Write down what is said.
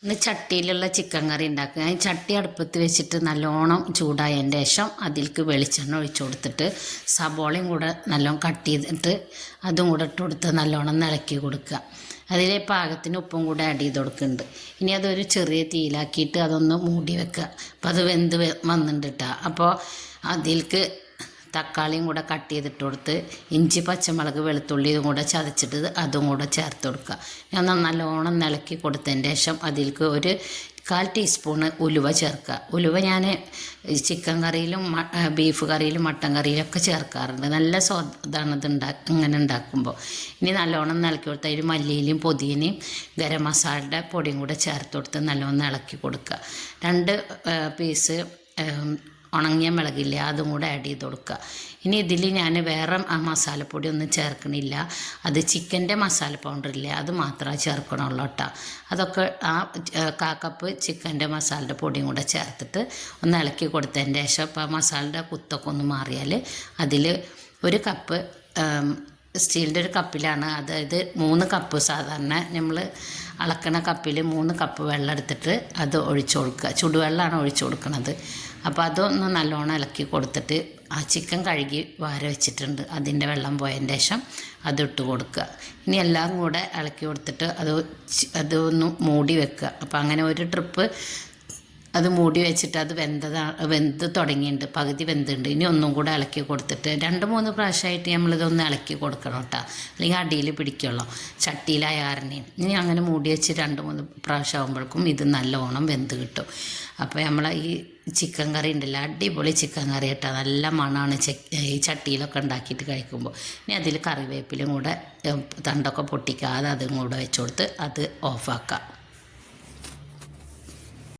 ഇന്ന് ചട്ടിയിലുള്ള ചിക്കൻ കറി ഉണ്ടാക്കുക. ഞാൻ ചട്ടി അടുപ്പത്ത് വെച്ചിട്ട് നല്ലോണം ചൂടായതിൻ്റെ ശേഷം അതിലേക്ക് വെളിച്ചെണ്ണ ഒഴിച്ചു കൊടുത്തിട്ട് സബോളയും കൂടെ നല്ലോണം കട്ട് ചെയ്തിട്ട് അതും കൂടെ ഇട്ട് കൊടുത്ത് നല്ലോണം ഇളക്കി കൊടുക്കുക. അതിലെ പാകത്തിന് ഉപ്പും കൂടെ ആഡ് ചെയ്ത് കൊടുക്കുന്നുണ്ട്. ഇനി അതൊരു ചെറിയ തീയിലാക്കിയിട്ട് അതൊന്ന് മൂടി വെക്കുക. അപ്പോൾ അത് വെന്ത് വന്നിട്ടുണ്ട് കേട്ടോ. അപ്പോൾ അതിലേക്ക് തക്കാളിയും കൂടെ കട്ട് ചെയ്തിട്ട് കൊടുത്ത് ഇഞ്ചി പച്ചമുളക് വെളുത്തുള്ളി ഇതും കൂടെ ചതച്ചിട്ട് അതും കൂടെ ചേർത്ത് കൊടുക്കുക. ഞാൻ നല്ലോണം ഇളക്കി കൊടുത്തതിൻ്റെ ശേഷം അതിലേക്ക് ഒരു 1/4 ടീസ്പൂണ് ഉലുവ ചേർക്കുക. ഉലുവ ഞാൻ ചിക്കൻ കറിയിലും ബീഫ് കറിയിലും മട്ടൻ കറിയിലൊക്കെ ചേർക്കാറുണ്ട്. നല്ല സ്വാദാണ് ഇങ്ങനെ ഉണ്ടാക്കുമ്പോൾ. ഇനി നല്ലോണം ഇളക്കി കൊടുത്ത് അതിൽ മല്ലിയിലും പുതിനയും ഗരം മസാലയുടെ പൊടിയും കൂടെ ചേർത്ത് കൊടുത്ത് നല്ലോണം ഇളക്കി കൊടുക്കുക. 2 പീസ് ഉണങ്ങിയ മുളകില്ലേ അതും കൂടെ ആഡ് ചെയ്ത് കൊടുക്കുക. ഇനി ഇതിൽ ഞാൻ വേറെ മസാലപ്പൊടി ഒന്നും ചേർക്കണില്ല. അത് ചിക്കൻ്റെ മസാല പൗഡറില്ലേ അത് മാത്രമേ ചേർക്കണുള്ളൂ കേട്ടോ. അതൊക്കെ 1/4 കപ്പ് ചിക്കൻ്റെ മസാലയുടെ പൊടിയും കൂടെ ചേർത്തിട്ട് ഒന്ന് ഇളക്കി കൊടുത്തതിൻ്റെ ശേഷം ഇപ്പോൾ മസാലയുടെ കുത്തൊക്കെ ഒന്ന് മാറിയാൽ അതിൽ 1 കപ്പ് സ്റ്റീലിൻ്റെ ഒരു കപ്പിലാണ്, അതായത് 3 കപ്പ് സാധാരണ നമ്മൾ അളക്കണ കപ്പിൽ 3 കപ്പ് വെള്ളം എടുത്തിട്ട് അത് ഒഴിച്ചു കൊടുക്കുക. ചുടുവെള്ളമാണ് ഒഴിച്ചു കൊടുക്കുന്നത്. അപ്പോൾ അതൊന്ന് നല്ലോണം ഇളക്കി കൊടുത്തിട്ട് ആ ചിക്കൻ കഴുകി വാര വെച്ചിട്ടുണ്ട് അതിൻ്റെ വെള്ളം പോയതിൻ്റെ ശേഷം അതിട്ട് കൊടുക്കുക. ഇനി എല്ലാം കൂടെ ഇളക്കി കൊടുത്തിട്ട് അതൊന്ന് മൂടി വെക്കുക. അപ്പോൾ അങ്ങനെ ഒരു ട്രിപ്പ് അത് മൂടി വെച്ചിട്ട് അത് വെന്ത് തുടങ്ങിയിട്ടുണ്ട്, പകുതി വെന്തുണ്ട്. ഇനി ഒന്നും കൂടെ ഇളക്കി കൊടുത്തിട്ട് 2-3 പ്രാവശ്യമായിട്ട് നമ്മളിതൊന്ന് ഇളക്കി കൊടുക്കണം കേട്ടോ, അല്ലെങ്കിൽ അടിയിൽ പിടിക്കുള്ളൂ ചട്ടിയിലായ കാരണം. ഇനി അങ്ങനെ മൂടി വെച്ച് 2-3 പ്രാവശ്യം ആകുമ്പോഴേക്കും ഇത് നല്ലോണം വെന്ത് കിട്ടും. അപ്പോൾ നമ്മൾ ഈ ചിക്കൻ കറി ഉണ്ടല്ലോ, അടിപൊളി ചിക്കൻ കറി കേട്ടോ, നല്ല മണമാണ് ഈ ചട്ടിയിലൊക്കെ ഉണ്ടാക്കിയിട്ട് കഴിക്കുമ്പോൾ. ഇനി അതിൽ കറിവേപ്പിലും കൂടെ തണ്ടൊക്കെ പൊട്ടിക്കാതെ അതും കൂടെ വെച്ച് കൊടുത്ത് അത് ഓഫാക്കാം.